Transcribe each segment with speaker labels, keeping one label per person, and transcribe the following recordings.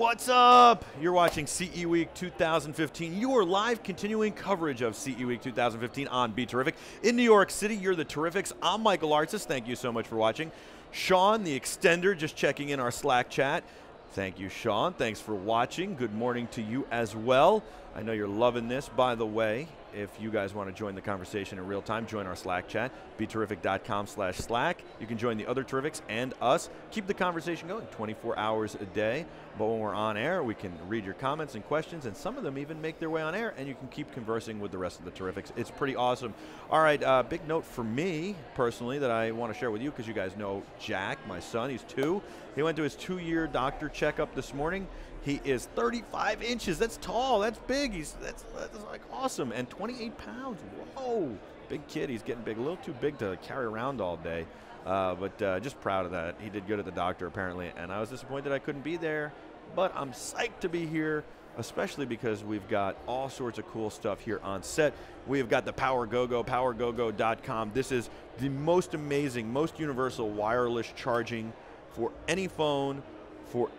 Speaker 1: What's up? You're watching CE Week 2015, your live continuing coverage of CE Week 2015 on BeTerrific. In New York City, you're the Terrifics. I'm Michael Artsis. Thank you so much for watching. Sean, the extender, just checking in our Slack chat. Thank you, Sean. Thanks for watching. Good morning to you as well. I know you're loving this. By the way, if you guys want to join the conversation in real time, join our Slack chat, beterrific.com/Slack. You can join the other Terrifics and us. Keep the conversation going 24 hours a day. But when we're on air, we can read your comments and questions, and some of them even make their way on air, and you can keep conversing with the rest of the Terrifics. It's pretty awesome. All right, big note for me, personally, that I want to share with you, because you guys know Jack, my son, he's 2. He went to his 2-year doctor checkup this morning. He is 35 inches. That's tall. That's big. That's like awesome. And 28 pounds. Whoa. Big kid. He's getting big. A little too big to carry around all day. But just proud of that. He did good at the doctor, apparently. And I was disappointed I couldn't be there. But I'm psyched to be here, especially because we've got all sorts of cool stuff here on set. We've got the PowerGoGo, powergogo.com. This is the most amazing, most universal wireless charging for any phone, for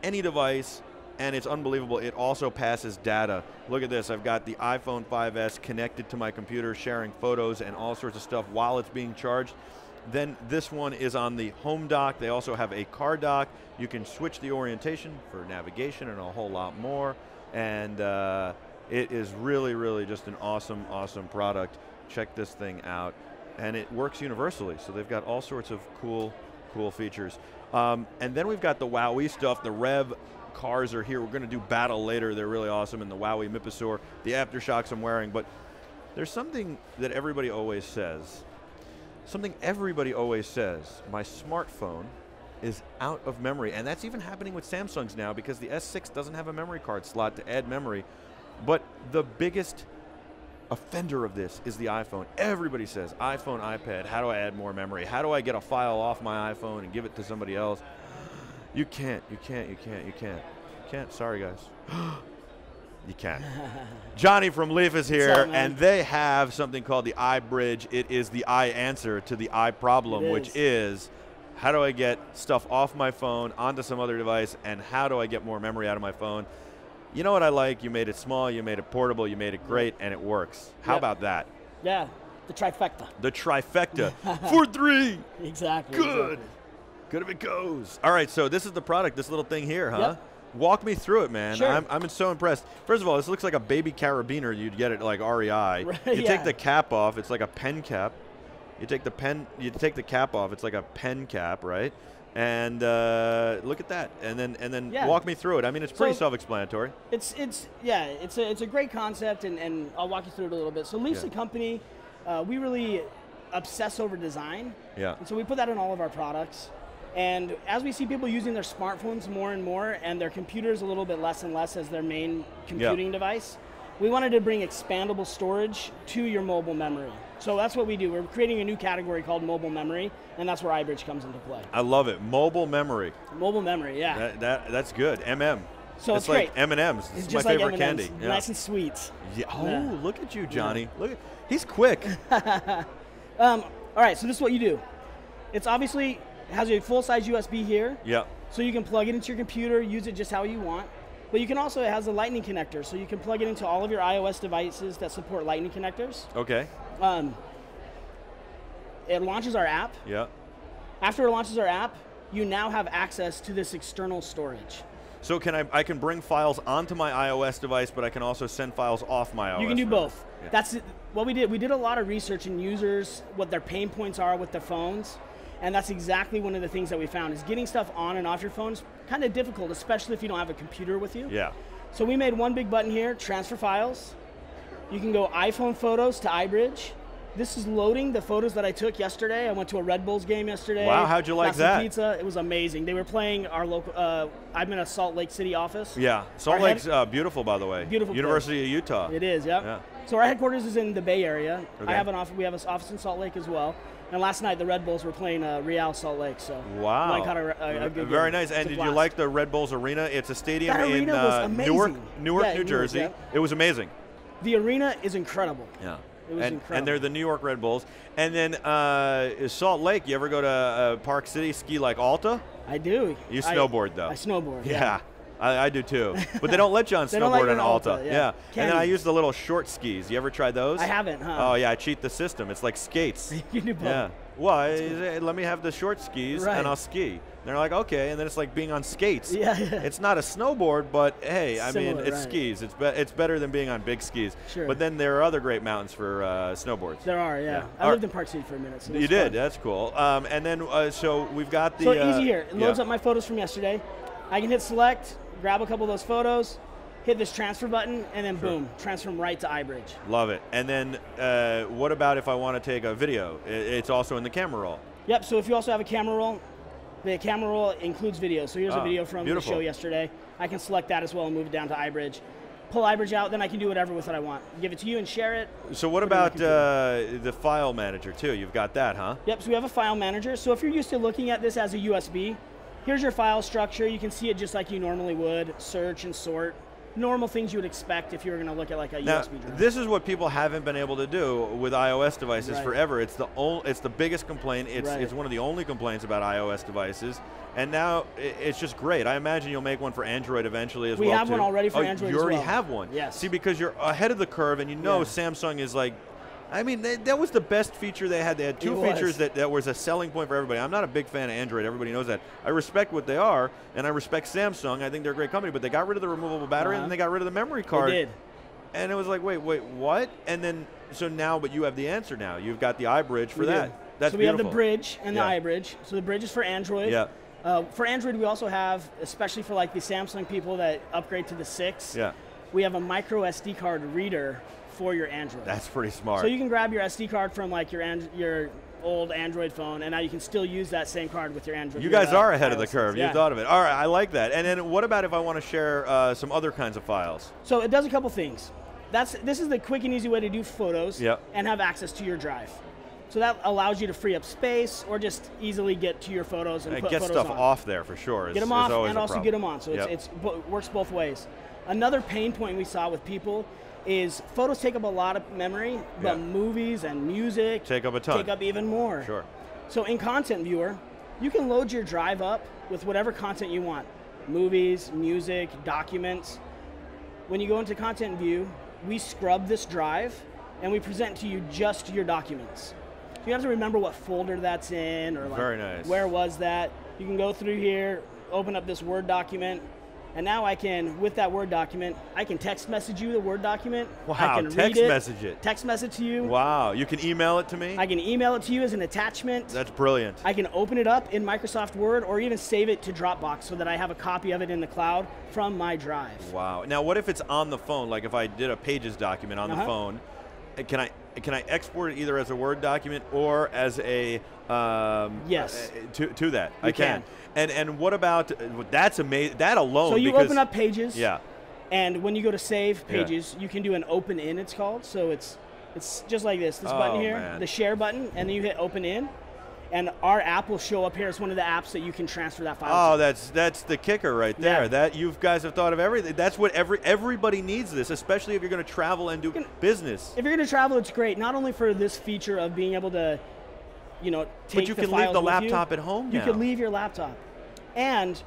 Speaker 1: any device, and it's unbelievable. It also passes data. Look at this. I've got the iPhone 5S connected to my computer, sharing photos and all sorts of stuff while it's being charged. Then this one is on the home dock. They also have a car dock. You can switch the orientation for navigation and a whole lot more. And it is really, really just an awesome, awesome product. Check this thing out. And it works universally. So they've got all sorts of cool features. And then we've got the Wowie stuff. The Rev cars are here. We're going to do battle later. They're really awesome. And the Wowie Mipisaur, the aftershocks I'm wearing. But there's something that everybody always says. Something everybody always says. My smartphone is out of memory. And that's even happening with Samsungs now, because the S6 doesn't have a memory card slot to add memory. But the biggest offender of this is the iPhone. Everybody says, iPhone, iPad, how do I add more memory? How do I get a file off my iPhone and give it to somebody else? You can't. Sorry, guys. You can't. Jonny from Leef is here, and they have something called the iBridge. It is the I answer to the I problem, which is, how do I get stuff off my phone onto some other device, and how do I get more memory out of my phone? You know what I like? You made it small, you made it portable, you made it great, and it works. How about that?
Speaker 2: Yeah, the trifecta.
Speaker 1: The trifecta. For 3.
Speaker 2: Exactly.
Speaker 1: Good.
Speaker 2: Exactly.
Speaker 1: Good if it goes. All right, so this is the product, this little thing here, huh?
Speaker 2: Yep.
Speaker 1: Walk me through it, man.
Speaker 2: Sure.
Speaker 1: I'm so impressed. First of all, this looks like a baby carabiner you'd get at like REI.
Speaker 2: Right,
Speaker 1: you take the cap off, it's like a pen cap. You take the cap off, it's like a pen cap, right? And look at that, and then walk me through it. I mean, it's pretty self-explanatory.
Speaker 2: It's a great concept, and I'll walk you through it a little bit. So Leef's a company, we really obsess over design. Yeah. And so we put that in all of our products. And as we see people using their smartphones more and more, and their computers a little bit less and less as their main computing device, we wanted to bring expandable storage to your mobile memory. So that's what we do. We're creating a new category called mobile memory, and that's where iBridge comes into play.
Speaker 1: I love it. Mobile memory.
Speaker 2: Mobile memory, yeah.
Speaker 1: That's good. MM.
Speaker 2: So it's
Speaker 1: like
Speaker 2: great.
Speaker 1: M&M's.
Speaker 2: It's
Speaker 1: my
Speaker 2: just
Speaker 1: favorite
Speaker 2: like
Speaker 1: candy.
Speaker 2: M&Ms, nice and sweet.
Speaker 1: Yeah. Oh, look at you, Jonny. Look at, he's quick.
Speaker 2: All right, so this is what you do. It's obviously has a full-size USB here. Yeah. So you can plug it into your computer, use it just how you want. But you can also, it has a lightning connector, so you can plug it into all of your iOS devices that support lightning connectors. Okay. It launches our app. Yeah. After it launches our app, you now have access to this external storage.
Speaker 1: So I can bring files onto my iOS device, but I can also send files off my iOS.
Speaker 2: You can do
Speaker 1: device.
Speaker 2: both. Yeah. That's what we did. We did a lot of research in users, what their pain points are with their phones. And that's exactly one of the things that we found, is getting stuff on and off your phone is kind of difficult, especially if you don't have a computer with you. Yeah. So we made one big button here, transfer files. You can go iPhone photos to iBridge. This is loading the photos that I took yesterday. I went to a Red Bulls game yesterday.
Speaker 1: Wow, how'd you like
Speaker 2: got
Speaker 1: that?
Speaker 2: some pizza. It was amazing. They were playing our local, I'm in a Salt Lake City office.
Speaker 1: Yeah, Salt Lake's beautiful, by the way.
Speaker 2: Beautiful
Speaker 1: University
Speaker 2: place.
Speaker 1: of Utah.
Speaker 2: It is, yep. Yeah. So our headquarters is in the Bay Area.
Speaker 1: Okay.
Speaker 2: We have an office in Salt Lake as well. And last night the Red Bulls were playing Real Salt Lake, so
Speaker 1: wow,
Speaker 2: caught a good
Speaker 1: very
Speaker 2: game.
Speaker 1: nice. And did you like the Red Bulls arena? It's a stadium in Newark, New Jersey.
Speaker 2: Yeah.
Speaker 1: It was amazing.
Speaker 2: The arena is incredible.
Speaker 1: Yeah.
Speaker 2: It was incredible.
Speaker 1: And they're the New York Red Bulls. And then Salt Lake, you ever go to Park City, ski like Alta?
Speaker 2: I do.
Speaker 1: You snowboard, though.
Speaker 2: I snowboard,
Speaker 1: yeah. I do too. But they don't let you on snowboard on Alta. Yeah. And then I use the little short skis. You ever tried those?
Speaker 2: I haven't, huh?
Speaker 1: Oh, yeah, I cheat the system. It's like skates.
Speaker 2: You do both.
Speaker 1: Yeah. Well, let me have the short skis and I'll ski. And they're like, okay, and then it's like being on skates.
Speaker 2: Yeah.
Speaker 1: It's not a snowboard, but hey, I
Speaker 2: Similar,
Speaker 1: mean, it's skis. It's better than being on big skis.
Speaker 2: Sure.
Speaker 1: But then there are other great mountains for snowboards.
Speaker 2: There are, yeah. I lived in Park City for a minute. So
Speaker 1: you did? That's cool. And then, so we've got the...
Speaker 2: So easy here. It loads up my photos from yesterday. I can hit select, grab a couple of those photos, hit this transfer button, and then boom, transfer them right to iBridge.
Speaker 1: Love it. And then what about if I want to take a video? It's also in the camera roll.
Speaker 2: Yep, so if you also have a camera roll, the camera roll includes video. So here's a video from the show yesterday. I can select that as well and move it down to iBridge. Pull iBridge out, then I can do whatever with it I want. Give it to you and share it.
Speaker 1: So what about the file manager too? You've got that, huh?
Speaker 2: Yep, so we have a file manager. So if you're used to looking at this as a USB, here's your file structure. You can see it just like you normally would, search and sort. Normal things you would expect if you were going to look at like a USB drive.
Speaker 1: This is what people haven't been able to do with iOS devices forever. It's the biggest complaint. It's one of the only complaints about iOS devices. And now it's just great. I imagine you'll make one for Android eventually as well.
Speaker 2: We have one already for Android as well.
Speaker 1: You already have one?
Speaker 2: Yes.
Speaker 1: See, because you're ahead of the curve and you know Samsung is like, I mean, that was the best feature they had. They had two features that was a selling point for everybody. I'm not a big fan of Android. Everybody knows that. I respect what they are, and I respect Samsung. I think they're a great company, but they got rid of the removable battery, and they got rid of the memory card.
Speaker 2: They did.
Speaker 1: And it was like, wait, what? And then, so now, but you have the answer now. You've got the iBridge for that. That's
Speaker 2: so we have the bridge and the iBridge. So the bridge is for Android.
Speaker 1: Yeah.
Speaker 2: For Android, we also have, especially for like the Samsung people that upgrade to the 6, we have a micro SD card reader for your Android.
Speaker 1: That's pretty smart.
Speaker 2: So you can grab your SD card from like your old Android phone, and now you can still use that same card with your Android.
Speaker 1: You guys are ahead of the curve. You thought of it. All right, I like that. And then what about if I want to share some other kinds of files?
Speaker 2: So it does a couple things. This is the quick and easy way to do photos and have access to your drive. So that allows you to free up space or just easily get to your photos and put
Speaker 1: get
Speaker 2: photos
Speaker 1: stuff off there for sure.
Speaker 2: Get them off and also get them on. So it works both ways. Another pain point we saw with people is photos take up a lot of memory, but movies and music
Speaker 1: take up a ton.
Speaker 2: Take up even more.
Speaker 1: Sure.
Speaker 2: So in Content Viewer, you can load your drive up with whatever content you want. Movies, music, documents. When you go into Content View, we scrub this drive and we present to you just your documents. So you have to remember what folder that's in or like where was that. You can go through here, open up this Word document, and now I can, with that Word document, I can text message you the Word document.
Speaker 1: Wow,
Speaker 2: I can
Speaker 1: text message it.
Speaker 2: Text message to you.
Speaker 1: Wow, you can email it to me?
Speaker 2: I can email it to you as an attachment.
Speaker 1: That's brilliant.
Speaker 2: I can open it up in Microsoft Word or even save it to Dropbox so that I have a copy of it in the cloud from my drive.
Speaker 1: Wow. Now what if it's on the phone, like if I did a Pages document on the phone, can I export it either as a Word document or as a
Speaker 2: yes
Speaker 1: to that? I can. And what about that's amazing? That alone.
Speaker 2: So you open up Pages.
Speaker 1: Yeah.
Speaker 2: And when you go to save Pages, you can do an open in. It's called. So it's just like this. This button here, the share button, and then you hit open in, and our app will show up here as one of the apps that you can transfer that file.
Speaker 1: Oh, that's the kicker right there.
Speaker 2: Yeah.
Speaker 1: That you guys have thought of everything. That's what everybody needs this, especially if you're going to travel and do business.
Speaker 2: If you're going to travel, it's great. Not only for this feature of being able to, take
Speaker 1: but you can leave the laptop at home.
Speaker 2: You can leave your laptop, and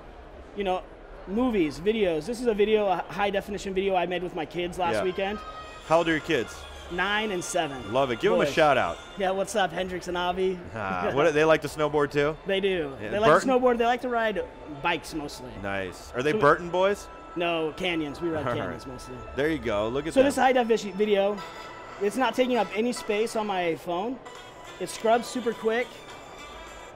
Speaker 2: movies, videos. This is a high definition video I made with my kids last weekend.
Speaker 1: How old are your kids?
Speaker 2: 9 and 7.
Speaker 1: Love it. Give them a shout out.
Speaker 2: Yeah, what's up, Hendrix and Avi?
Speaker 1: What they like to snowboard too?
Speaker 2: They do. Yeah. They like to snowboard. They like to ride bikes mostly.
Speaker 1: Nice. Are they Burton boys?
Speaker 2: No, canyons. We ride canyons mostly.
Speaker 1: There you go. Look at that.
Speaker 2: So this high definition video, it's not taking up any space on my phone. It scrubs super quick.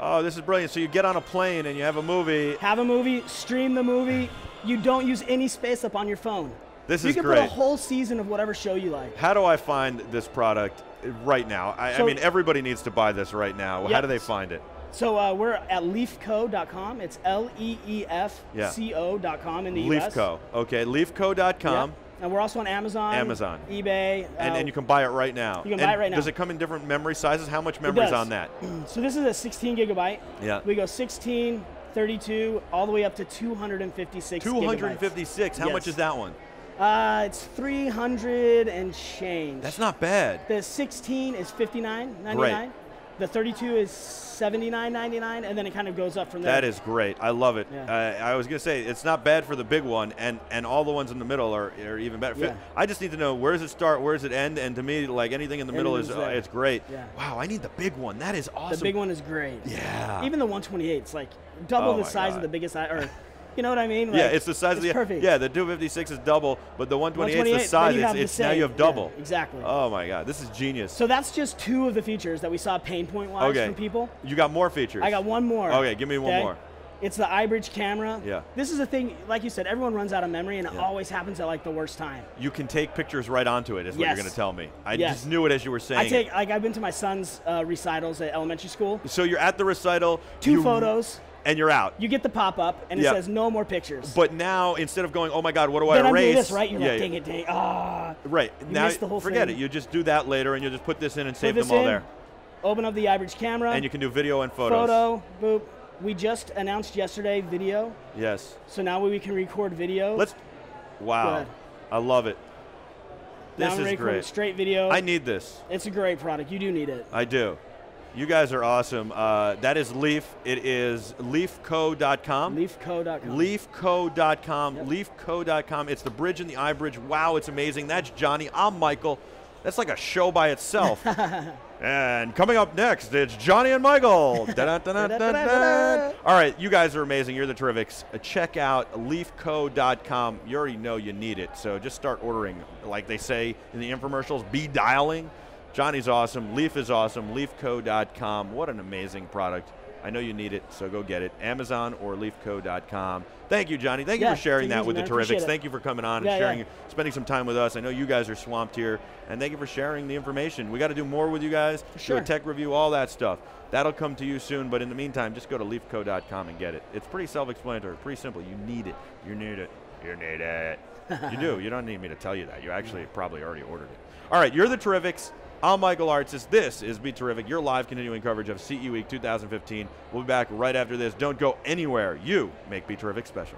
Speaker 1: Oh, this is brilliant. So you get on a plane and you have a movie.
Speaker 2: Have a movie, stream the movie. You don't use any space up on your phone.
Speaker 1: This is great.
Speaker 2: You can put a whole season of whatever show you like.
Speaker 1: How do I find this product right now? I mean, everybody needs to buy this right now. How do they find it?
Speaker 2: So we're at leefco.com. It's LEEFCO.com in the US.
Speaker 1: Leefco. Okay, leefco.com.
Speaker 2: Yep. And we're also on Amazon, eBay.
Speaker 1: And you can buy it right now.
Speaker 2: You can buy it right now.
Speaker 1: Does it come in different memory sizes? How much memory is on that?
Speaker 2: So this is a 16 gigabyte.
Speaker 1: Yeah.
Speaker 2: We go 16, 32, all the way up to 256
Speaker 1: 256.
Speaker 2: gigabytes.
Speaker 1: How much is that one?
Speaker 2: It's 300 and change.
Speaker 1: That's not bad.
Speaker 2: The 16 is $59.99. The 32 is $79.99, and then it kind of goes up from there.
Speaker 1: That is great. I love it.
Speaker 2: Yeah.
Speaker 1: I was going to say, it's not bad for the big one, and all the ones in the middle are even better.
Speaker 2: Yeah.
Speaker 1: I just need to know, where does it start, where does it end? And to me, like, anything in the middle is it's great.
Speaker 2: Yeah.
Speaker 1: Wow, I need the big one. That is awesome.
Speaker 2: The big one is great.
Speaker 1: Yeah.
Speaker 2: Even the 128's like double the size of the biggest, or you know what I mean? Like,
Speaker 1: yeah, it's the size of the
Speaker 2: perfect.
Speaker 1: Yeah, the 256 is double, but the 128 is the size. It's now you have double.
Speaker 2: Yeah, exactly.
Speaker 1: Oh my God, this is genius.
Speaker 2: So that's just 2 of the features that we saw pain point wise from people.
Speaker 1: You got more features.
Speaker 2: I got one more.
Speaker 1: Okay, give me one more.
Speaker 2: It's the iBridge camera.
Speaker 1: Yeah.
Speaker 2: This is a thing, like you said, everyone runs out of memory, and it always happens at like the worst time.
Speaker 1: You can take pictures right onto it, is what you're going to tell me. I just knew it as you were saying.
Speaker 2: I've been to my son's recitals at elementary school.
Speaker 1: So you're at the recital.
Speaker 2: 2 photos.
Speaker 1: And you're out.
Speaker 2: You get the pop-up, and it says no more pictures.
Speaker 1: But now, instead of going, oh my God, what do I erase?
Speaker 2: Then I'm doing this, right? You're like, dang it.
Speaker 1: Right.
Speaker 2: You
Speaker 1: now,
Speaker 2: missed the whole
Speaker 1: forget
Speaker 2: thing.
Speaker 1: it. You just do that later, and you just put this in and save them all there.
Speaker 2: Open up the iBridge camera.
Speaker 1: And you can do video and photos.
Speaker 2: Photo, boop. We just announced yesterday video.
Speaker 1: Yes.
Speaker 2: So now we can record video.
Speaker 1: Wow. I love it. This is great.
Speaker 2: Straight video.
Speaker 1: I need this.
Speaker 2: It's a great product. You do need it.
Speaker 1: I do. You guys are awesome. That is Leef. It is leefco.com.
Speaker 2: Leefco.com.
Speaker 1: Leefco.com.
Speaker 2: Yep.
Speaker 1: Leefco.com. It's the bridge and the iBridge. Wow, it's amazing. That's Jonny. I'm Michael. That's like a show by itself. And coming up next, it's Jonny and Michael. All right, you guys are amazing. You're the Terrifics. Check out leefco.com. You already know you need it, so just start ordering. Like they say in the infomercials, be dialing. Jonny's awesome. Leef is awesome. Leefco.com. What an amazing product. I know you need it, so go get it. Amazon or leefco.com. Thank you, Jonny. Thank you for sharing that with the Terrifics. Thank you for coming on and sharing, spending some time with us. I know you guys are swamped here, and thank you for sharing the information. We got to do more with you guys. Do a tech review, all that stuff. That'll come to you soon, but in the meantime, just go to leefco.com and get it. It's pretty self-explanatory, pretty simple. You need it. You need it. You need it. You do. You don't need me to tell you that. You actually probably already ordered it. All right, you're the Terrifics. I'm Michael Artsis. This is BeTerrific, your live continuing coverage of CE Week 2015. We'll be back right after this. Don't go anywhere. You make BeTerrific special.